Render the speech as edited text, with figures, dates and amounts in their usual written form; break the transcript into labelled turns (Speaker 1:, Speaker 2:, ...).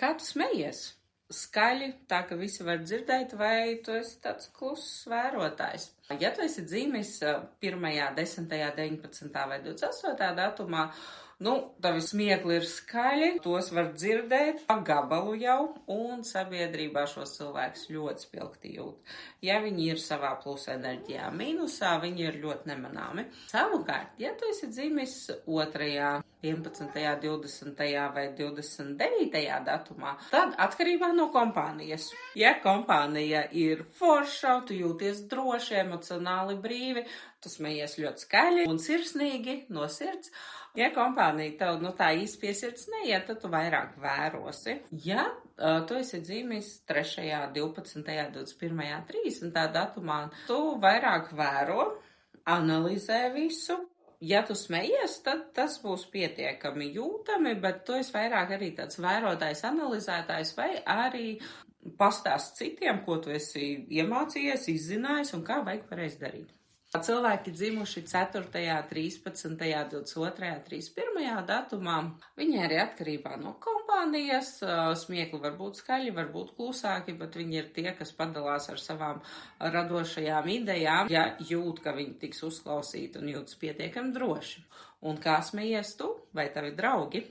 Speaker 1: Kā tu smejies? Skaļi, tā ka visi var dzirdēt, vai tu esi tāds kluss vērotājs? Ja tu esi dzimis 1., 10., 19. vai 28. datumā, tavi smiekli ir skaļi, tos var dzirdēt pa gabalu jau, un sabiedrībā šos cilvēkus ļoti spilgti jūt. Ja viņi ir savā plusa enerģijā mīnusā, viņi ir ļoti nemanāmi. Savukārt, ja tu esi dzimis 2., 11., 20. vai 29. datumā, tad atkarībā no kompānijas. Ja kompānija ir forša, tu jūties droši, emocionāli brīvi, tu smejies ļoti skaļi un sirsnīgi no sirds. Ja kompānija tev tā īsti pie sirds neiet, tad tu vairāk vērosi. Ja tu esi dzimis 3., 12., 21., 30. datumā, tu vairāk vēro, analizē visu. Ja tu smejies, tad tas būs pietiekami jūtami, bet tu esi vairāk arī tāds vērotājs, analizētājs vai arī pastāst citiem, ko tu esi iemācījies, izzinājis un kā vajag pareizi darīt. Cilvēki dzimuši 4., 13., 22., 31. datumā, viņi arī atkarībā no kompānijas, smiekli var būt skaļi, var būt klusāki, bet viņi ir tie, kas padalās ar savām radošajām idejām, ja jūt, ka viņi tiks uzklausīti un jūtas pietiekami droši. Un kā smejies tu vai tavi draugi?